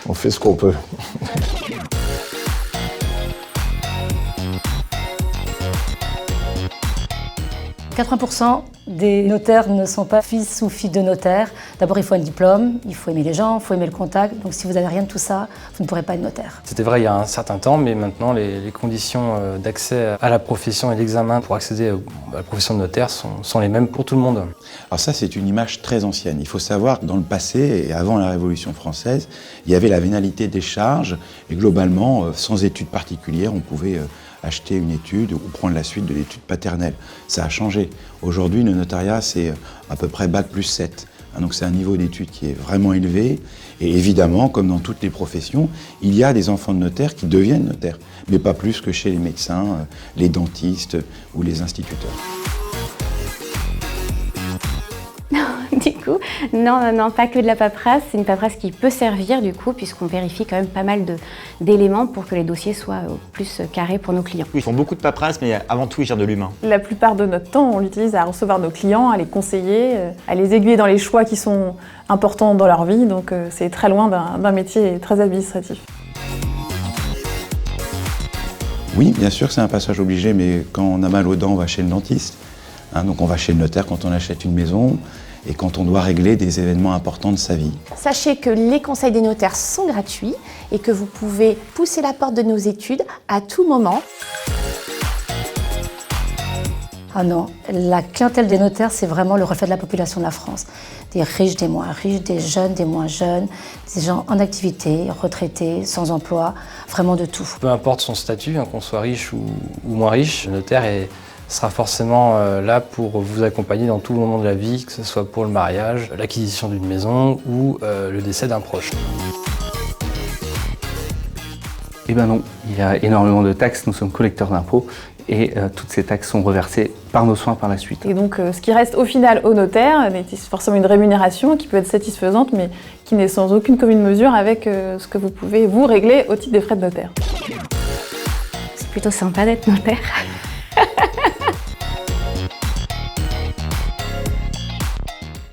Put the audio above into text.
On fait ce qu'on peut. 80% des notaires ne sont pas fils ou filles de notaires. D'abord, il faut un diplôme, il faut aimer les gens, il faut aimer le contact. Donc si vous n'avez rien de tout ça, vous ne pourrez pas être notaire. C'était vrai il y a un certain temps, mais maintenant les conditions d'accès à la profession et l'examen pour accéder à la profession de notaire sont les mêmes pour tout le monde. Alors ça, c'est une image très ancienne. Il faut savoir que dans le passé, et avant la Révolution française, il y avait la vénalité des charges, et globalement, sans études particulières, on pouvait acheter une étude ou prendre la suite de l'étude paternelle. Ça a changé. Aujourd'hui, le notariat, c'est à peu près Bac plus 7. Donc c'est un niveau d'études qui est vraiment élevé. Et évidemment, comme dans toutes les professions, il y a des enfants de notaires qui deviennent notaires, mais pas plus que chez les médecins, les dentistes ou les instituteurs. Du coup, non, pas que de la paperasse. C'est une paperasse qui peut servir du coup, puisqu'on vérifie quand même pas mal d'éléments pour que les dossiers soient plus carrés pour nos clients. Ils font beaucoup de paperasse, mais avant tout, ils gèrent de l'humain. La plupart de notre temps, on l'utilise à recevoir nos clients, à les conseiller, à les aiguiller dans les choix qui sont importants dans leur vie. Donc c'est très loin d'un métier très administratif. Oui, bien sûr, c'est un passage obligé, mais quand on a mal aux dents, on va chez le dentiste. Donc on va chez le notaire quand on achète une maison et quand on doit régler des événements importants de sa vie. Sachez que les conseils des notaires sont gratuits et que vous pouvez pousser la porte de nos études à tout moment. Ah non, la clientèle des notaires, c'est vraiment le reflet de la population de la France. Des riches, des moins riches, des jeunes, des moins jeunes, des gens en activité, retraités, sans emploi, vraiment de tout. Peu importe son statut, qu'on soit riche ou moins riche, le notaire sera forcément là pour vous accompagner dans tout le moment de la vie, que ce soit pour le mariage, l'acquisition d'une maison ou le décès d'un proche. Eh bien non, il y a énormément de taxes, nous sommes collecteurs d'impôts et toutes ces taxes sont reversées par nos soins par la suite. Et donc ce qui reste au final au notaire n'est forcément une rémunération qui peut être satisfaisante mais qui n'est sans aucune commune mesure avec ce que vous pouvez vous régler au titre des frais de notaire. C'est plutôt sympa d'être notaire.